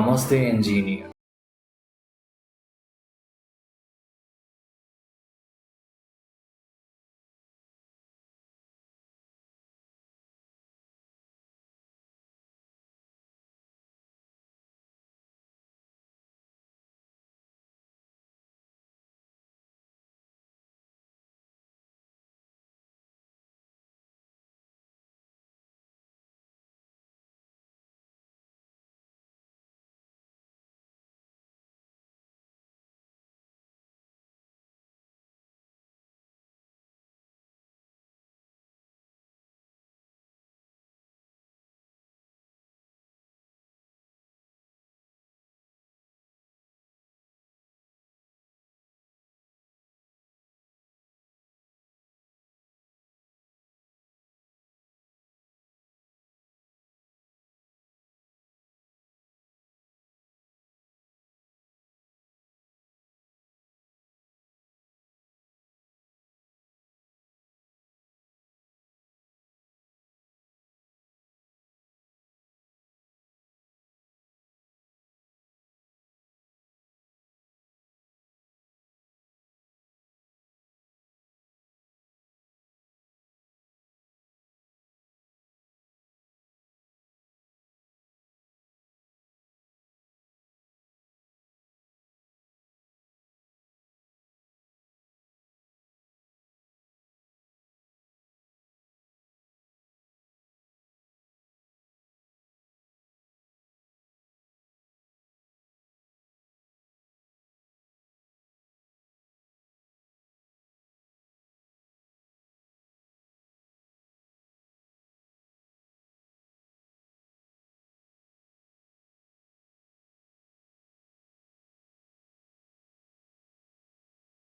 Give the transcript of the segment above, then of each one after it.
नमस्ते इंजीनियर।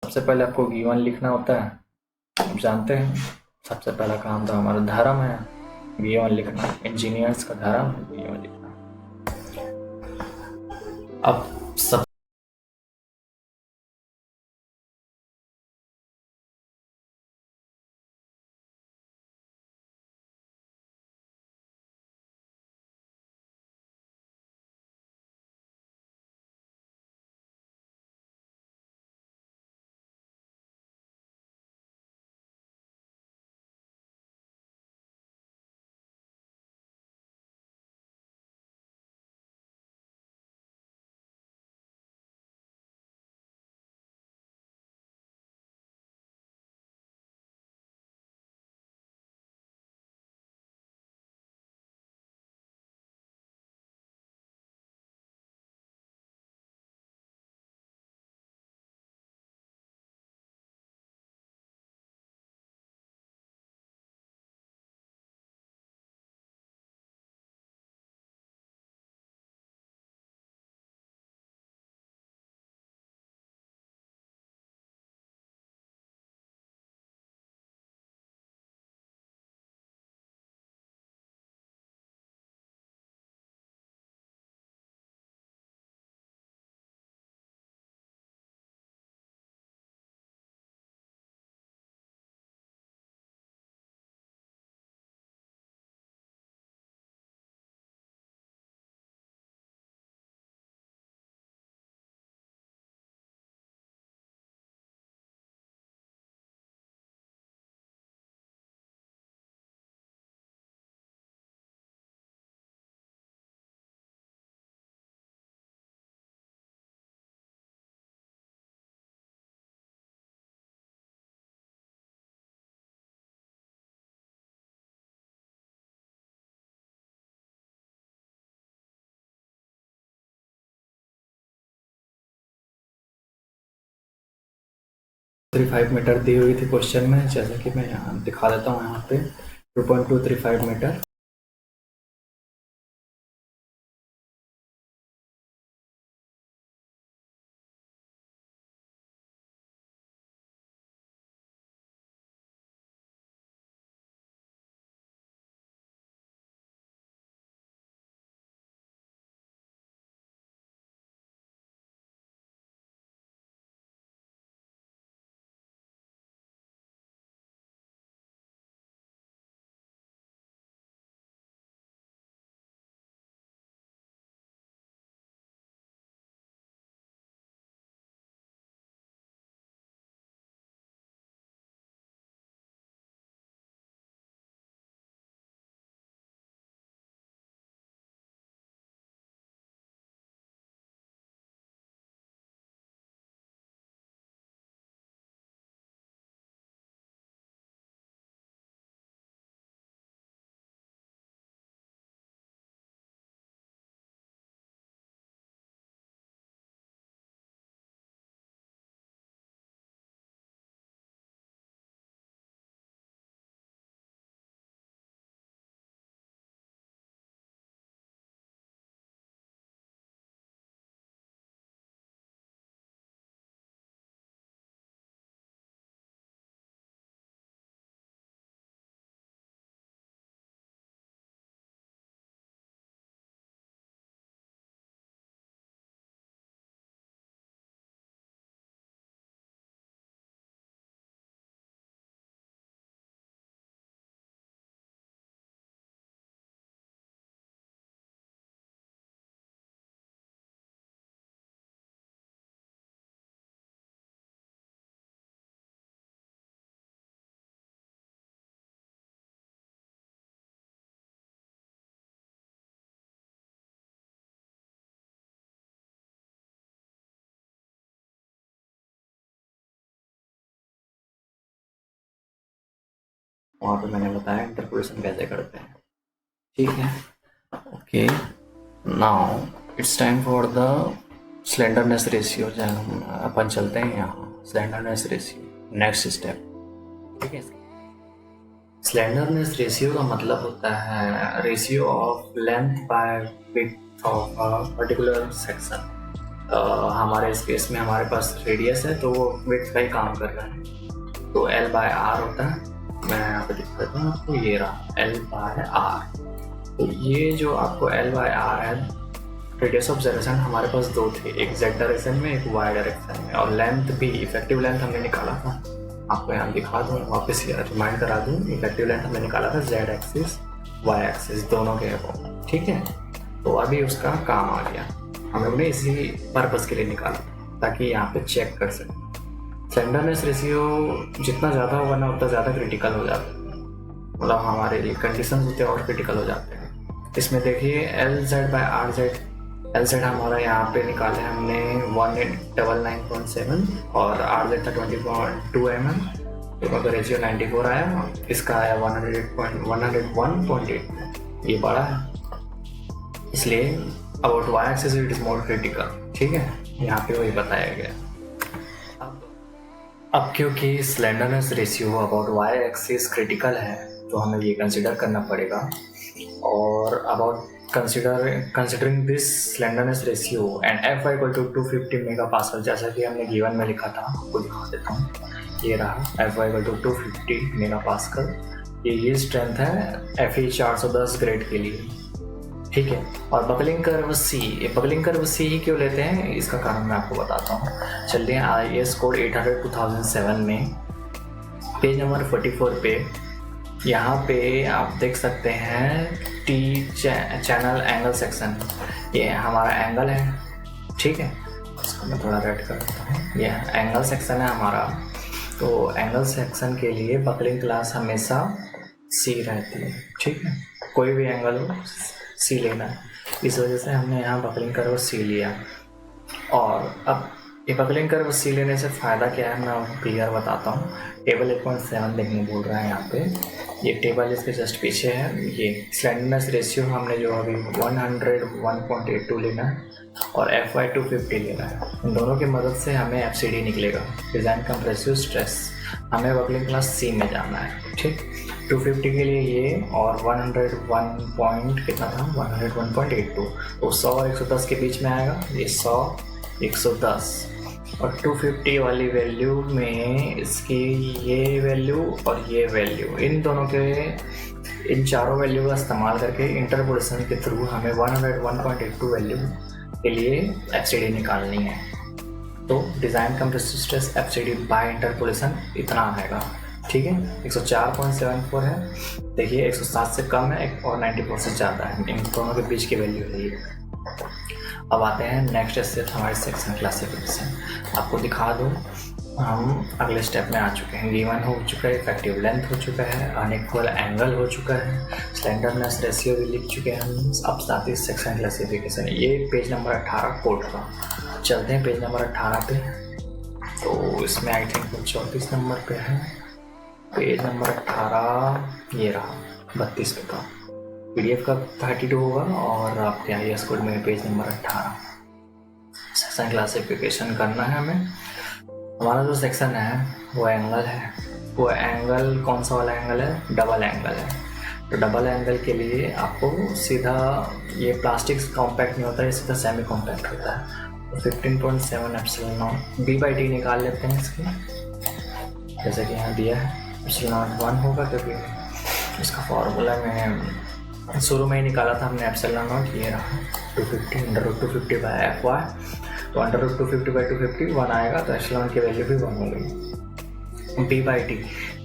सबसे पहले आपको गिवन लिखना होता है। आप जानते हैं सबसे पहला काम तो हमारा धर्म है गिवन लिखना। इंजीनियर्स का धर्म है गिवन लिखना। अब सब 35 मीटर दी हुई थी क्वेश्चन में, जैसे कि मैं यहाँ दिखा देता हूँ। यहाँ पे 2.235 मीटर वहाँ पे मैंने बताया इंटरपोलेशन कैसे करते हैं। ठीक है, okay. Now it's time for the slenderness ratio. अपन चलते हैं यहाँ स्लेंडरनेस रेशियो, नेक्स्ट स्टेप। ठीक है, स्लेंडरनेस रेशियो का मतलब होता है ratio of length bye width of a particular section. हमारे इस केस में हमारे पास रेडियस है तो वो विड्थ का ही काम कर रहा है, तो L बाय आर होता है। मैं यहाँ पे दिखा देता हूँ आपको, ये रहा L बाय आर। तो ये जो आपको L बाय आर है, रेडियस ऑफ जनरेशन हमारे पास दो थे, एक Z डायरेक्शन में, एक Y डायरेक्शन में, और लेंथ भी इफेक्टिव लेंथ हमने निकाला था। आपको यहाँ दिखा दूँ, वापस रिमाइंड करा दूँ, इफेक्टिव लेंथ हमने निकाला था Z एक्सिस Y एक्सिस दोनों के अबव। ठीक है, तो अभी उसका काम आ गया, हम लोग ने इसी पर्पज़ के लिए निकाला ताकि यहाँ पे चेक कर सकें। स्लेंडरनेस रेशियो जितना ज़्यादा होगा ना उतना ज़्यादा क्रिटिकल हो जाता है, मतलब हमारे लिए कंडीशन उतने और क्रिटिकल हो जाते हैं। इसमें देखिए LZ बाय RZ, LZ हमारा यहाँ पे निकाले हमने 1899.7 और RZ था 20.2 mm, तो अगर रेशियो 94 आया, इसका आया 101.8, ये बड़ा है, इसलिए about Y axis it is more critical. ठीक है, यहाँ पे वही बताया गया। अब क्योंकि slenderness ratio about Y axis critical है तो हमें ये कंसिडर करना पड़ेगा, और about considering this slenderness ratio and Fy equal to 250 megapascal, जैसा कि हमने गिवन में लिखा था, आपको दिखा देता हूँ, ये रहा Fy इक्वल टू 250 मेगापास्कल। ये स्ट्रेंथ है Fe 410 ग्रेड के लिए। ठीक है, और buckling curve C, buckling curve C ही क्यों लेते हैं इसका कारण मैं आपको बताता हूँ। चलिए IAS कोड 800/2007 में पेज नंबर 44 पे, यहाँ पे आप देख सकते हैं T चैनल एंगल सेक्शन, ये हमारा एंगल है। ठीक है, इसको मैं थोड़ा रेड कर देता हूँ, ये एंगल सेक्शन है हमारा। तो एंगल सेक्शन के लिए बकलिंग क्लास हमेशा C रहती है। ठीक है, कोई भी एंगल हो C लेना है, इस वजह से हमने यहाँ बकलिंग कर्व C लिया। और अब ये बकलिंग कर्व C लेने से फ़ायदा क्या है मैं आपको क्लियर बताता हूँ। टेबल 8.7 देखने बोल रहा है यहाँ पे, ये टेबल इसके जस्ट पीछे है। ये स्लेंडरनेस रेशियो हमने जो अभी 101.82 लेना है और Fy 250 लेना है, इन दोनों की मदद से हमें FCD निकलेगा, डिज़ाइन कंप्रेसिव स्ट्रेस। हमें बकलिंग क्लास C में जाना है। ठीक, 250 के लिए ये, और 101 पॉइंट कितना था, 101.82, तो 100 और 110 के बीच में आएगा, ये 100 110, और 250 वाली वैल्यू में इसकी ये वैल्यू और ये वैल्यू, इन दोनों के, इन चारों वैल्यू का इस्तेमाल करके इंटरपोलेशन के थ्रू हमें 101.82 वैल्यू के लिए FCD निकालनी है। तो design compressive stress FCD by interpolation इतना आएगा। ठीक है, 104.74 है, देखिए 107 से कम है और 94 से ज़्यादा है, इन दोनों के बीच की वैल्यू है ये। अब आते हैं नेक्स्ट स्टेप हमारे सेक्शन क्लासिफिकेशन। आपको दिखा दूँ, हम अगले स्टेप में आ चुके हैं। गिवन हो चुका है, इफेक्टिव लेंथ हो चुका है, अनइक्वल एंगल हो चुका है, स्लेंडरनेस रेशियो भी लिख चुके हैं हम। अब साथ ही सेक्शन क्लासिफिकेशन, ये पेज नंबर 18 कोड का। चलते हैं पेज नंबर 18 पे, तो इसमें आई थिंक 34 नंबर पे है, पेज नंबर 18 ये रहा, 32 पे था, PDF का 32 होगा और आपके IAS कोड में पेज नंबर 18। सेक्शन क्लासिफिकेशन करना है हमें। हमारा जो सेक्शन है वो एंगल है, वो एंगल कौन सा वाला एंगल है, डबल एंगल है। तो डबल एंगल के लिए आपको सीधा, ये प्लास्टिक कॉम्पैक्ट नहीं होता है, सीधा सेमी कॉम्पैक्ट होता है। तो 15.7 एप्सिलॉन नॉट B/T निकाल लेते हैं इसकी, जैसे कि यहाँ दिया है, एप्सिलॉन 1 होगा क्योंकि इसका फॉर्मूला में शुरू में ही निकाला था हमने एप्सिलॉन नॉट, ये रहा 250 √250 बाय Fy, तो √250 बाई 250 1 आएगा, तो एप्सिलॉन की वैल्यू भी 1 हो गई। B/T,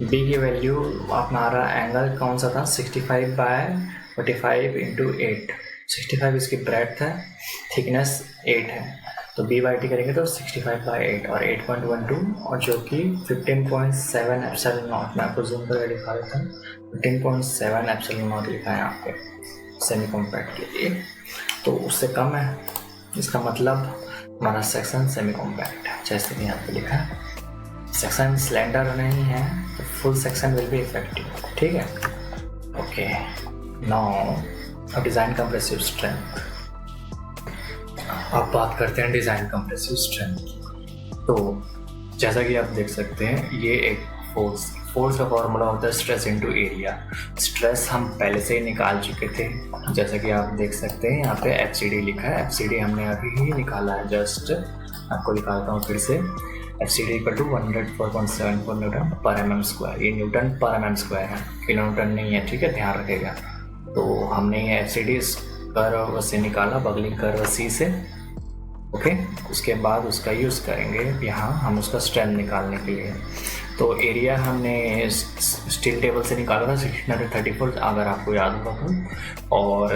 B की वैल्यू हमारा एंगल कौन सा था, 65/45 × 8, 65 इसकी ब्रेड्थ है, थिकनेस 8 है, तो B/T करेंगे तो 65/8 और 8.12, और जो कि 15.7 एप्सिलॉन नॉट, मैं आपको जूम करके दिखा देता हूँ, 15.7 एप्सिलॉन नॉट लिखा है यहाँ पे सेमी कॉम्पैक्ट के लिए, तो उससे कम है, इसका मतलब हमारा सेक्शन सेमी कॉम्पैक्ट है, जैसे कि यहाँ पे लिखा है सेक्शन स्लेंडर नहीं है तो full section will be effective, ठीक है। Okay, now design compressive strength. अब बात करते हैं डिज़ाइन कंप्रेसिव स्ट्रेंथ। तो जैसा कि आप देख सकते हैं, ये एक फोर्स का फॉर्मूला होता है स्ट्रेस इनटू एरिया। स्ट्रेस हम पहले से ही निकाल चुके थे, जैसा कि आप देख सकते हैं यहाँ पे FCD लिखा है। FCD हमने अभी ही निकाला है, जस्ट आपको दिखाता हूँ फिर से। FCD इक्वल टू 104.74 न्यूटन पर mm²। ये न्यूटन पर mm² है, किलो न्यूटन नहीं है, ठीक है, ध्यान रखेगा। तो हमने ये FCD कर्व से निकाला, बगलिंग कर्व C से। ओके, उसके बाद उसका यूज़ करेंगे यहाँ हम उसका स्ट्रेंथ निकालने के लिए। तो एरिया हमने स्टील टेबल से निकाला था 1634, अगर आपको याद होगा तो, और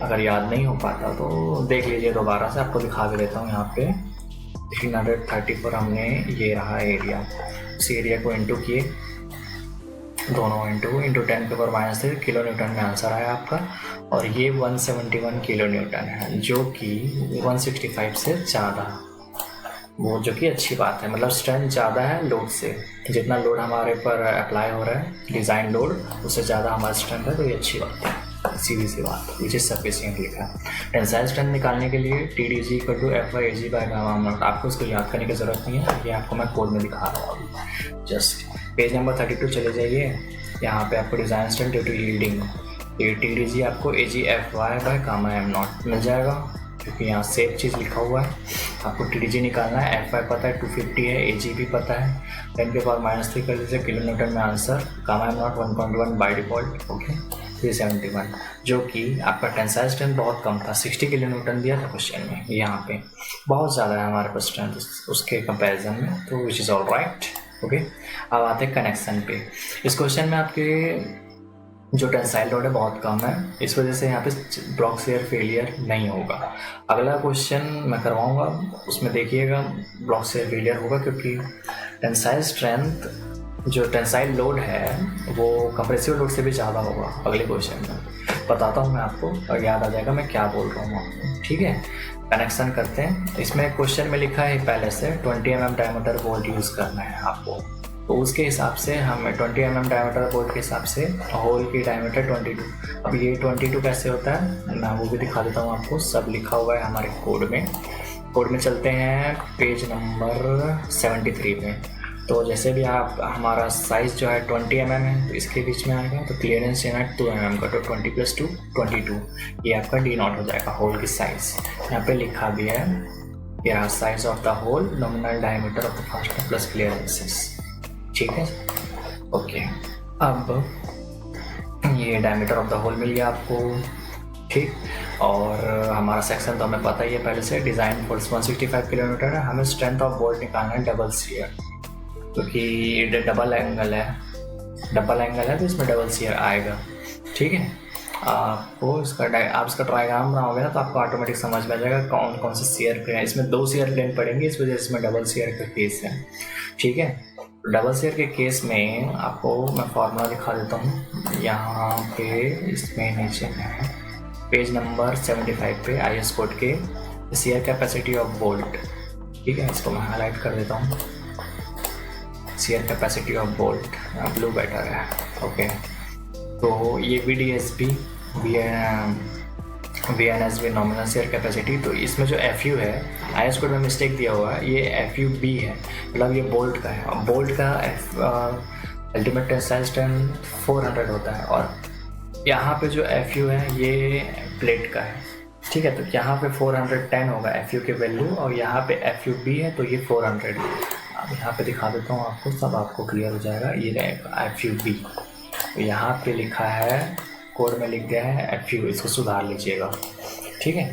अगर याद नहीं हो पाता तो देख लीजिए दोबारा से, आपको दिखा के देता हूँ। यहाँ पे 1634 हमने, ये रहा एरिया, उस एरिया को इंटू किए, दोनों इंटू 10 के पावर -3 किलो न्यूटन में आंसर आया आपका। और ये 171 किलो न्यूटन है, जो कि 165 से ज़्यादा, वो जो कि अच्छी बात है। मतलब स्ट्रेंथ ज़्यादा है लोड से, जितना लोड हमारे पर अप्लाई हो रहा है, डिज़ाइन लोड, उससे ज़्यादा हमारा स्ट्रेंथ है, तो ये अच्छी बात है, सीधी सी बात, विच इज सफिशिएंट लिखा है। टेंसाइल स्ट्रेंथ निकालने के लिए TDG इक्वल टू F/Ag/γ0। आपको उसको याद करने की ज़रूरत नहीं है, ये आपको मैं कोड में दिखा रहा हूँ अभी। जस्ट पेज नंबर 32 चले जाइए, यहाँ पे आपको design strength due to yielding, ये TDG आपको Ag/Fy/γm0 मिल जाएगा, क्योंकि यहाँ सेम चीज़ लिखा हुआ है। आपको TDG निकालना है, Fy पता है 250 है, Ag भी पता है, 10 के पावर -3 कर लीजिए किलो न्यूटन में answer, γm0 1.1 by default. Okay, 371, जो कि आपका टेंसाइल स्ट्रेंथ बहुत कम था, 60 किलो न्यूटन दिया था क्वेश्चन में, यहाँ पे बहुत ज़्यादा है हमारे पास स्ट्रेंथ उसके कंपेरिजन में, तो which is all right. Okay, अब आते हैं कनेक्शन पे। इस क्वेश्चन में आपके जो टेंसाइल लोड है बहुत कम है, इस वजह से यहाँ पे ब्लॉक शेयर फेलियर नहीं होगा। अगला क्वेश्चन मैं करवाऊँगा, उसमें देखिएगा ब्लॉक शेयर फेलियर होगा, क्योंकि टेंसाइल स्ट्रेंथ, जो टेंसाइल लोड है वो कंप्रेसिव लोड से भी ज़्यादा होगा। अगले क्वेश्चन में बताता हूँ मैं आपको, और याद आ जाएगा मैं क्या बोल रहा हूँ आपको, ठीक है। कनेक्शन करते हैं। इसमें क्वेश्चन में लिखा है पहले से 20 mm डायमीटर बोल्ट यूज़ करना है आपको, तो उसके हिसाब से हमें 20 mm डायमीटर बोल्ट के हिसाब से होल की डायमीटर 22। अब ये 22 कैसे होता है मैं वो भी दिखा देता हूँ आपको, सब लिखा हुआ है हमारे कोड में। कोड में चलते हैं पेज नंबर 73 में। तो जैसे भी आप, हमारा साइज़ जो है 20 mm है, तो इसके बीच में आएगा, तो क्लियरेंस यहाँ 2 mm का, तो 20 + 2 22, ये आपका D0 हो जाएगा होल की साइज़। यहाँ पे लिखा भी है, ये रहा size of the hole, nominal diameter of the fastener plus clearances, ठीक है। ओके, अब ये डायमीटर ऑफ द होल मिल गया आपको, ठीक। और हमारा सेक्शन तो हमें पता ही है पहले से, डिज़ाइन फोर्स 165 किलो न्यूटन है। हमें स्ट्रेंथ ऑफ बोल्ट निकालना है डबल शियर, क्योंकि डबल एंगल है तो इसमें डबल शियर आएगा, ठीक है। आपको इसका आप इसका ट्रायग्राम बनाओगे ना, तो आपको ऑटोमेटिक समझ में आ जाएगा कौन कौन से शेयर प्लेन है। इसमें 2 शेयर प्लेन पड़ेंगे, इस वजह से इसमें डबल शेयर का केस है, ठीक है। डबल शेयर के केस में आपको मैं फॉर्मूला दिखा देता हूँ यहाँ पे, इसमें नीचे है पेज नंबर 75 पे IS कोड के शेयर कैपेसिटी ऑफ बोल्ट, ठीक है। इसको मैं हाईलाइट कर देता हूँ, share capacity of bolt, blue better है, ओके। तो ये VDSB VNSB nominal share capacity, तो इसमें जो FU है, IS कोड में मिस्टेक दिया हुआ है, ये FUB है, मतलब ये बोल्ट का है। और बोल्ट का अल्टीमेट टेंसाइल स्ट्रेंथ 400 होता है, और यहाँ पे जो FU है ये प्लेट का है, ठीक है। तो यहाँ पे 410 होगा FU की वैल्यू, और यहाँ पे FUB है तो ये 400 है। अब यहाँ पे दिखा देता हूँ आपको, सब आपको क्लियर हो जाएगा। ये रहेगा FUB, तो यहाँ पे लिखा है, कोड में लिख दिया है FU, इसको सुधार लीजिएगा, ठीक है।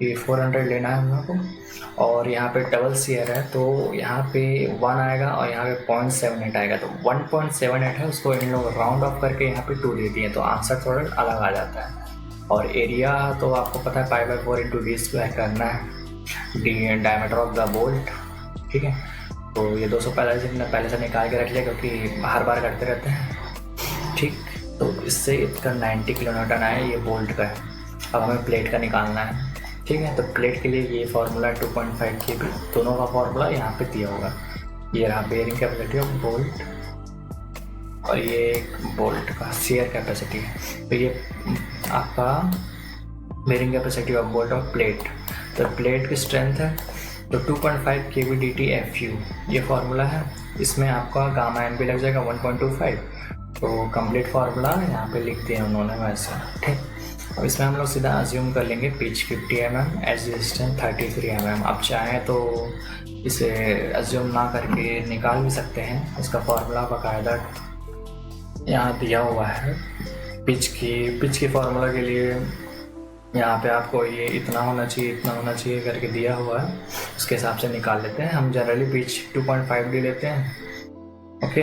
ये 400 लेना है हम लोग को, और यहाँ पे डबल शेयर है, तो यहाँ पे 1 आएगा और यहाँ पे 0.78 आएगा, तो 1.78 है, उसको इन लोग राउंड ऑफ करके यहाँ पे 2 दे दिए, तो आंसर थोड़ा अलग आ जाता है। और एरिया तो आपको पता है π/4 × d² करना है, डायमीटर ऑफ द बोल्ट, ठीक है। तो ये 245 हमने पहले से निकाल के रख लिया, क्योंकि हर बार करते रहते हैं, ठीक। तो इससे इसका 90 किलो न्यूटन आया, ये बोल्ट का है। अब हमें प्लेट का निकालना है, ठीक है। तो प्लेट के लिए ये फार्मूला 2.5 kb, दोनों का फार्मूला यहाँ पे दिया होगा। ये रहा बेयरिंग कैपेसिटी ऑफ बोल्ट, और ये एक बोल्ट का शेयर कैपेसिटी है। तो ये आपका बेयरिंग कैपेसिटी ऑफ बोल्ट और प्लेट। तो प्लेट की स्ट्रेंथ है तो 2.5 kVdt FU ये फार्मूला है। इसमें आपका गामा एम भी लग जाएगा 1.25। तो कंप्लीट फार्मूला यहाँ पे लिख दिया उन्होंने वैसा, ठीक। अब इसमें हम लोग सीधा अज्यूम कर लेंगे pitch 50 mm, edge resistance 33 mm। आप चाहें तो इसे अज्यूम ना करके निकाल भी सकते हैं, इसका फार्मूला बाकायदा यहाँ दिया हुआ है। पिच की फार्मूला के लिए यहाँ पे आपको ये इतना होना चाहिए करके दिया हुआ है, उसके हिसाब से निकाल लेते हैं। हम जनरली पिच 2.5 ले लेते हैं, ओके।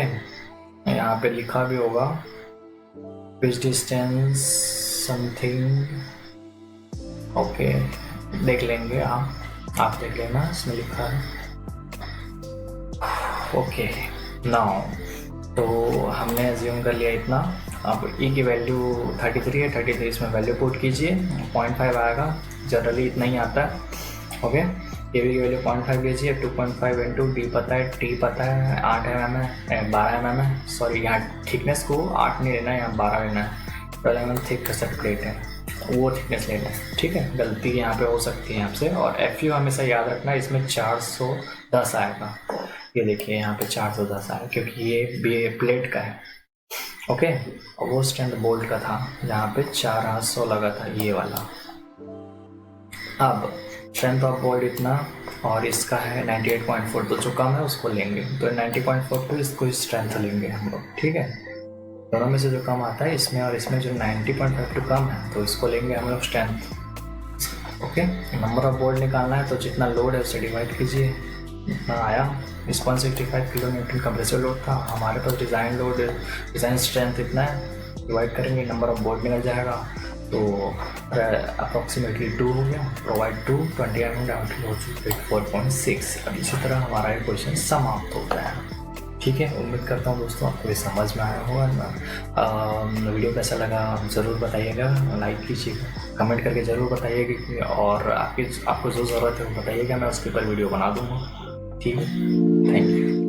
यहाँ पे लिखा भी होगा पिच डिस्टेंस समथिंग, ओके, देख लेंगे आप देख लेना, इसमें लिखा है, ओके। नाउ तो हमने एज्यूम कर लिया इतना। अब ई की वैल्यू 33 है, 33 इसमें वैल्यू पुट कीजिए, 0.5 आएगा, जनरली इतना ही आता है, ओके। के वी की वैल्यू 0.5 लीजिए, 2.5 इंटू डी पता है, टी पता है, 8 mm है, 12 mm है, सॉरी यहाँ थिकनेस को 8 नहीं लेना है, यहाँ 12 लेना है। 12 mm थिक कसेट प्लेट है, वो थिकनेस लेना है, ठीक है। गलती यहाँ पे हो सकती है आपसे। और FU हमेशा याद रखना, इसमें 410 आएगा। ये देखिए यहाँ पे 410 आया क्योंकि ये प्लेट का है, ओके। और वो स्ट्रेंथ बोल्ट का था जहाँ पे 400 लगा था, ये वाला। अब स्ट्रेंथ ऑफ बोल्ट इतना और इसका है 98.4, तो जो कम है उसको लेंगे, तो 90.4 तो इसको स्ट्रेंथ लेंगे हम लोग, ठीक है। दोनों में से जो कम आता है इसमें और इसमें, जो 90.5 तो कम है तो इसको लेंगे हम लोग strength, okay. Number of bolt निकालना है तो जितना लोड है उससे डिवाइड कीजिए, इतना आया। 1.65 किलो न्यूटन कंप्रेसर लोड था, हमारे पास डिज़ाइन स्ट्रेंथ इतना है, डिवाइड करेंगे, नंबर ऑफ बोल्ट निकल जाएगा, तो अप्रॉक्सीमेटली 2 हो गया। Provide 20 mm down 4.6। अब इसी तरह हमारा ये क्वेश्चन समाप्त होता है, ठीक है। उम्मीद करता हूँ दोस्तों आपको ये समझ में आया होगा। वीडियो कैसा लगा ज़रूर बताइएगा, लाइक कीजिएगा, कमेंट करके ज़रूर बताइएगा, और आपको जो ज़रूरत है वो बताइएगा, मैं उसके ऊपर वीडियो बना दूँगा, ठीक है। Thank you.